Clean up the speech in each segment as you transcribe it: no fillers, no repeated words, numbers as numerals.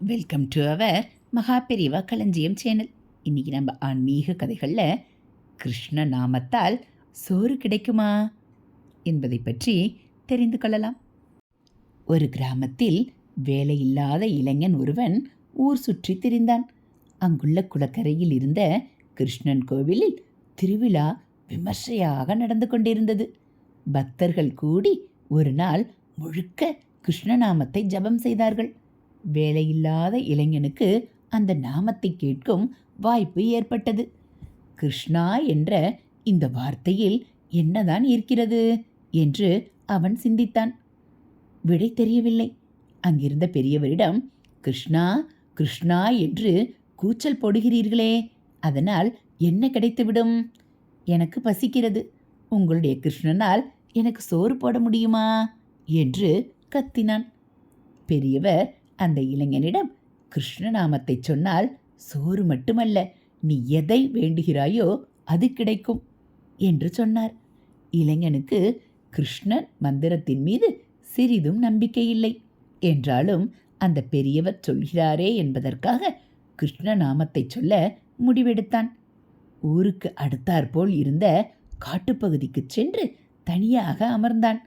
Welcome to our மகா பெரியவா களஞ்சியம் சேனல். இன்றைக்கி நம்ம ஆன்மீக கதைகளில் கிருஷ்ண நாமத்தால் சோறு கிடைக்குமா என்பதை பற்றி தெரிந்து கொள்ளலாம். ஒரு கிராமத்தில் வேலையில்லாத இளைஞன் ஒருவன் ஊர் சுற்றி திரிந்தான். அங்குள்ள குளக்கரையில் இருந்த கிருஷ்ணன் கோவிலில் திருவிழா விமர்சையாக நடந்து கொண்டிருந்தது. பக்தர்கள் கூடி ஒரு நாள் முழுக்க கிருஷ்ணநாமத்தை ஜபம் செய்தார்கள். வேலையில்லாத இளைஞனுக்கு அந்த நாமத்தை கேட்கும் வாய்ப்பு ஏற்பட்டது. கிருஷ்ணா என்ற இந்த வார்த்தையில் என்னதான் இருக்கிறது என்று அவன் சிந்தித்தான். விடை தெரியவில்லை. அங்கிருந்த பெரியவரிடம், கிருஷ்ணா கிருஷ்ணா என்று கூச்சல் போடுகிறீர்களே, அதனால் என்ன கிடைத்துவிடும்? எனக்கு பசிக்கிறது, உங்களுடைய கிருஷ்ணனால் எனக்கு சோறு போட முடியுமா என்று கத்தினான். பெரியவர் அந்த இளைஞனிடம், கிருஷ்ணநாமத்தை சொன்னால் சோறு மட்டுமல்ல, நீ எதை வேண்டுகிறாயோ அது கிடைக்கும் என்று சொன்னார். இளைஞனுக்கு கிருஷ்ணன் மந்திரத்தின் மீது சிறிதும் நம்பிக்கை இல்லை. என்றாலும் அந்த பெரியவர் சொல்கிறாரே என்பதற்காக கிருஷ்ணநாமத்தை சொல்ல முடிவெடுத்தான். ஊருக்கு அடுத்தாற்போல் இருந்த காட்டுப்பகுதிக்கு சென்று தனியாக அமர்ந்தான்.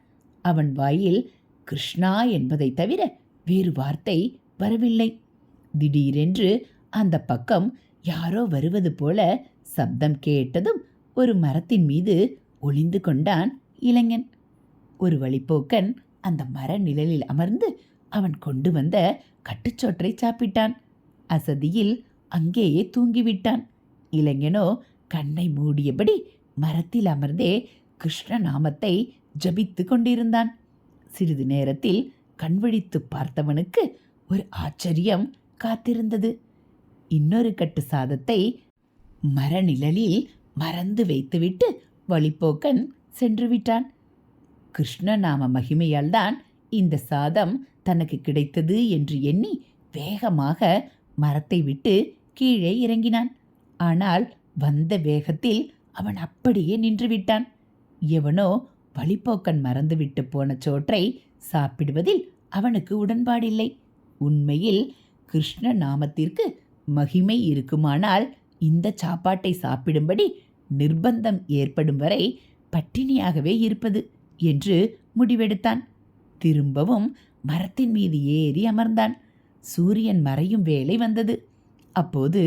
அவன் வாயில் கிருஷ்ணா என்பதை தவிர வேறு வார்த்தை வரவில்லை. திடீரென்று அந்த பக்கம் யாரோ வருவது போல சப்தம் கேட்டதும் ஒரு மரத்தின் மீது ஒளிந்து கொண்டான் இளைஞன். ஒரு வழிப்போக்கன் அந்த மர நிழலில் அமர்ந்து அவன் கொண்டு வந்த கட்டுச்சோற்றை சாப்பிட்டான். அசதியில் அங்கேயே தூங்கிவிட்டான். இளைஞனோ கண்ணை மூடியபடி மரத்தில் அமர்ந்தே கிருஷ்ண நாமத்தை ஜபித்து கொண்டிருந்தான். சிறிது நேரத்தில் கண்விழித்து பார்த்தவனுக்கு ஒரு ஆச்சரியம் காத்திருந்தது. இன்னொரு கட்டு சாதத்தை மரநிழலில் மறந்து வைத்துவிட்டு வழிப்போக்கன் சென்று விட்டான். கிருஷ்ணநாம மகிமையால் தான் இந்த சாதம் தனக்கு கிடைத்தது என்று எண்ணி வேகமாக மரத்தை விட்டு கீழே இறங்கினான். ஆனால் வந்த வேகத்தில் அவன் அப்படியே நின்றுவிட்டான். எவனோ வழிப்போக்கன் மறந்துவிட்டு போன சோற்றை சாப்பிடுவதில் அவனுக்கு உடன்பாடில்லை. உண்மையில் கிருஷ்ண நாமத்திற்கு மகிமை இருக்குமானால் இந்த சாப்பாட்டை சாப்பிடும்படி நிர்பந்தம் ஏற்படும் வரை பட்டினியாகவே இருப்பது என்று முடிவெடுத்தான். திரும்பவும் மரத்தின் மீது ஏறி அமர்ந்தான். சூரியன் மறையும் வேளை வந்தது. அப்போது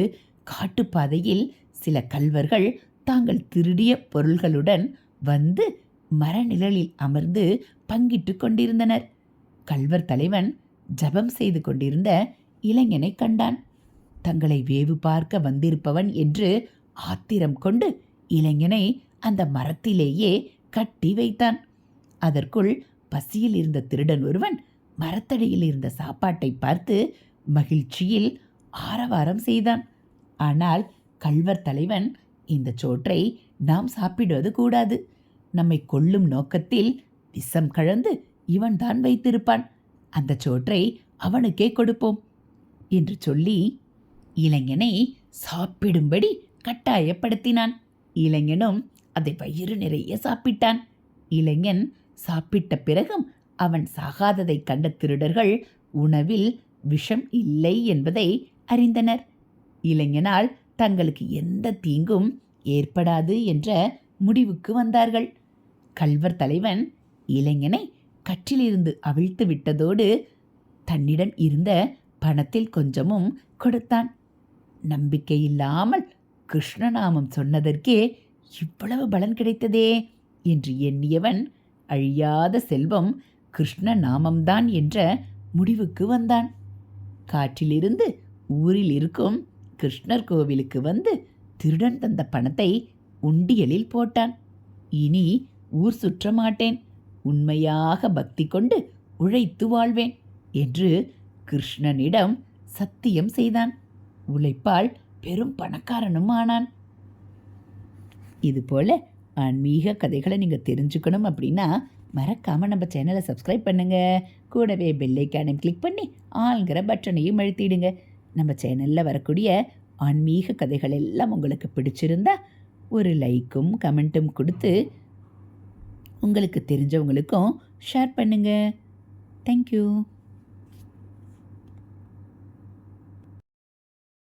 காட்டுப்பாதையில் சில கள்வர்கள் தாங்கள் திருடிய பொருள்களுடன் வந்து மரநிழலில் அமர்ந்து பங்கிட்டு கொண்டிருந்தனர். கள்வர் தலைவன் ஜபம் செய்து கொண்டிருந்த இளைஞனை கண்டான். தங்களை வேவு பார்க்க வந்திருப்பவன் என்று ஆத்திரம் கொண்டு இளைஞனை அந்த மரத்திலேயே கட்டி வைத்தான். அதற்குள் பசியில் இருந்த திருடன் ஒருவன் மரத்தடியில் இருந்த சாப்பாட்டை பார்த்து மகிழ்ச்சியில் ஆரவாரம் செய்தான். ஆனால் கள்வர் தலைவன், இந்த சோற்றை நாம் சாப்பிடுவது கூடாது, நம்மை கொல்லும் நோக்கத்தில் விஷம் கலந்து இவன்தான் வைத்திருப்பான், அந்த சோற்றை அவனுக்கே கொடுப்போம் என்று சொல்லி இளைஞனை சாப்பிடும்படி கட்டாயப்படுத்தினான். இளைஞனும் அதை வயிறு நிறைய சாப்பிட்டான். இளைஞன் சாப்பிட்ட பிறகும் அவன் சாகாததை கண்ட திருடர்கள் உணவில் விஷம் இல்லை என்பதை அறிந்தனர். இளைஞனால் தங்களுக்கு எந்த தீங்கும் ஏற்படாது என்ற முடிவுக்கு வந்தார்கள். கள்வர் தலைவன் இளைஞனை கற்றிலிருந்து அவிழ்த்து விட்டதோடு தன்னிடம் இருந்த பணத்தில் கொஞ்சமும் கொடுத்தான். நம்பிக்கையில்லாமல் கிருஷ்ணநாமம் சொன்னதற்கே இவ்வளவு பலன் கிடைத்ததே என்று எண்ணியவன் அழியாத செல்வம் கிருஷ்ணநாமம்தான் என்ற முடிவுக்கு வந்தான். காற்றிலிருந்து ஊரில் இருக்கும் கிருஷ்ணர் கோவிலுக்கு வந்து திருடன் தந்த பணத்தை உண்டியலில் போட்டான். இனி ஊர் சுற்ற மாட்டேன், உண்மையாக பக்தி கொண்டு உழைத்து வாழ்வேன் என்று கிருஷ்ணனிடம் சத்தியம் செய்தான். உழைப்பால் பெரும் பணக்காரனும் ஆனான். இதுபோல் ஆன்மீக கதைகளை நீங்கள் தெரிஞ்சுக்கணும் அப்படின்னா மறக்காமல் நம்ம சேனலை சப்ஸ்கிரைப் பண்ணுங்கள். கூடவே பெல்லைக்கானையும் கிளிக் பண்ணி ஆள்கிற பட்டனையும் அழுத்திடுங்க. நம்ம சேனலில் வரக்கூடிய ஆன்மீக கதைகள் எல்லாம் உங்களுக்கு பிடிச்சிருந்தா ஒரு லைக்கும் கமெண்ட்டும் கொடுத்து உங்களுக்கு தெரிஞ்சவங்களுக்கும் ஷேர் பண்ணுங்கள். தேங்க்யூ.